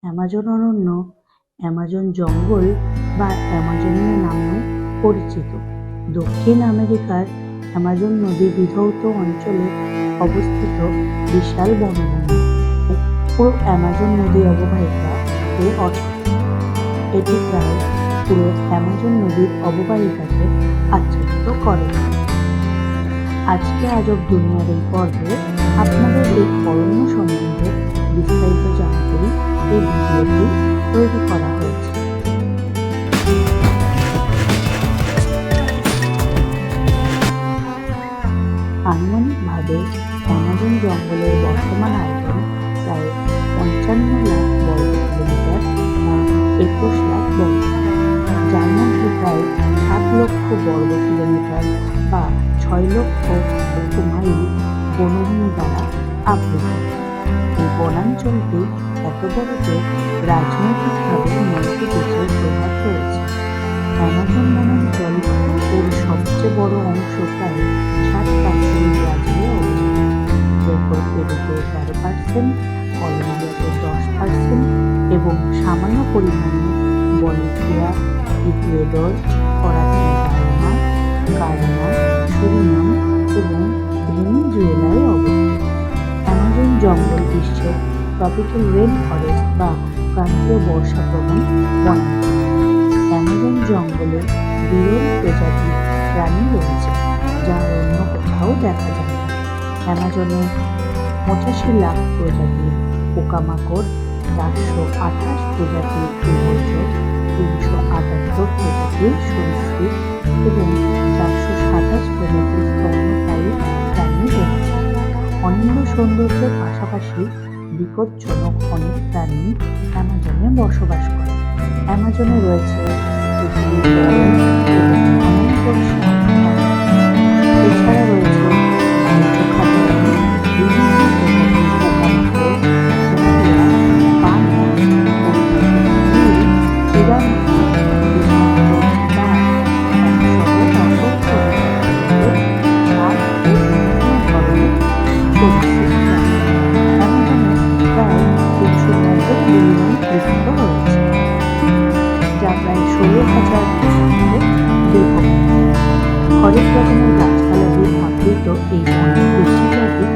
Amazon অরণ্য Amazon জঙ্গল বা অ্যামাজনিয়া নামেও পরিচিত। দক্ষিণ আমেরিকার অ্যামাজন নদী বিধৌত অঞ্চলে অবস্থিত বিশাল বনভূমি। পুরো অ্যামাজন নদী অববাহিকা এর অর্থ। এটি প্রায় পুরো অ্যামাজন নদীর অববাহিকাকে আচ্ছাদিত করে। আজকে আজব দুনিয়ার এই পর্বে আপনাদের এই অরণ্য সম্বন্ধে বিস্তারিত জানাতেই এই ভিডিওটি তৈরি করা হয়েছে। আনুমানিকভাবে অ্যামাজন জঙ্গলের বর্তমান আয়তন প্রায় 55 লাখ বর্গ কিলোমিটার বা 21 লাখ বর্গ, যার মধ্যে প্রায় 7 লক্ষ বর্গ কিলোমিটার বা 6 লক্ষ বর্গ মাইল বনভূমি দ্বারা আবৃত। এই বনাঞ্চলটি এত বড় যে রাজনৈতিকভাবে 9টি দেশের প্রভাব রয়েছে। অ্যামাজন বনাঞ্চল এর সবচেয়ে বড় অংশ প্রায় 60% ব্রাজিলে অবস্থিত, এরপর পেরুতে 13%, কলম্বিয়াতে 10% এবং সামান্য পরিমাণে Bolivia, Ecuador, Karachi, Guyana, Guyana, Surinam এবং ভেনেজুয়েলায় অবস্থিত। অ্যামাজন জঙ্গল বিশ্বের ট্রপিক্যাল রেন ফরেস্ট বা ক্রান্তীয় বর্ষাপ্রবণ বনাঞ্চল। অ্যামাজন জঙ্গলে বিরল প্রজাতির প্রাণী রয়েছে যা অন্য কোথাও দেখা যায় না। অ্যামাজনে 85 লাখ প্রজাতির পোকামাকড়, 428 প্রজাতির উভচর, 378 প্রজাতির সরীসৃপ এবং 427 প্রজাতির স্তন্যপায়ী প্রাণী রয়েছে। অনন্য সৌন্দর্যের পাশাপাশি বিপজ্জনক অনেক প্রাণী অ্যামাজনে বসবাস করে। অ্যামাজনে রয়েছে পৃথিবীর বড় এবং ভয়ঙ্কর সাপ, এছাড়া রয়েছে বিভিন্ন প্রজাতির পোকামাকড়, হরেক রকমের গাছপালা দিয়ে আবৃত এই বনের বেশিরভাগই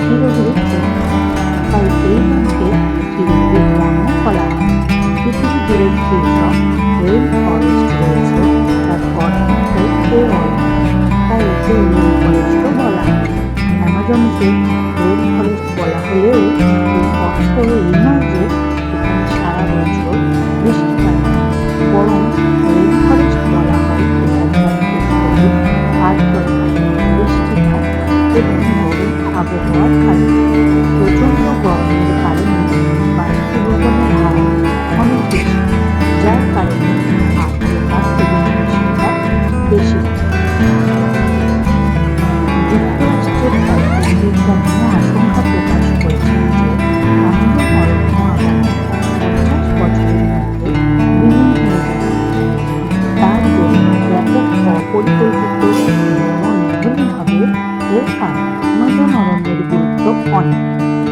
চিরহরিৎ বন, তাই এই বনকে চিরহরিৎ বনও বলা হয়। পৃথিবী জুড়ে যেসব রেন ফরেস্ট রয়েছে তার অর্ধেকটাই এই অরণ্য, তাই একে রেন ফরেস্টও বলা হয়। অ্যামাজনকে রেন ফরেস্ট বলা হলেও এর অর্থ এই নয় যে এখানে সারা বছর বৃষ্টি হয় না, বরং রেন ফরেস্ট বলা হয় বৃষ্টিপাত এবং গরম আবহাওয়ার কারণে। প্রচণ্ড গরমের কারণে বাষ্পীভবনের হার অনেক বেশি, যার কারণে আর্দ্রতা এবং বৃষ্টিপাত বেশি। যুক্তরাষ্ট্রের এক বিজ্ঞানী আশঙ্কা প্রকাশ করেছেন যে অ্যামাজন অরণ্য আগামী 50 বছরের মধ্যে বিলীন হয়ে যাবে। তার জন্য ব্যাপক অপরিকল্পিত নির্ভুলভাবে এর কারণ। অ্যামাজন অরণ্যের গুরুত্ব অনেক।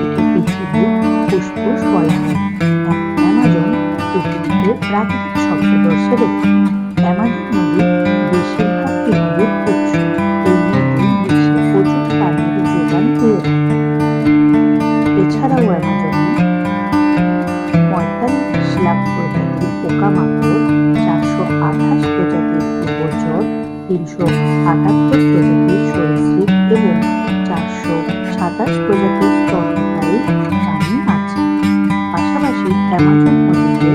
একে পৃথিবীর ফুসফুস বলা হয়। অ্যামাজন পৃথিবীতে প্রাকৃতিক শব্দদর্শের একটি। অ্যামাজন নদী বেশিরভাগ পৃথিবীর উৎস। এই নদী বিশ্বে প্রচুর পানির যোগান দিয়ে থাকে। এছাড়াও অ্যামাজনে 45 লাখ প্রজাতির পোকামাকড়, 428 প্রজাতির উভচর, 378 প্রজাতির সরীসৃপ এবং 427 প্রজাতির স্তন্যপায়ী প্রাণী আছে। পাশাপাশি অ্যামাজন নদীতে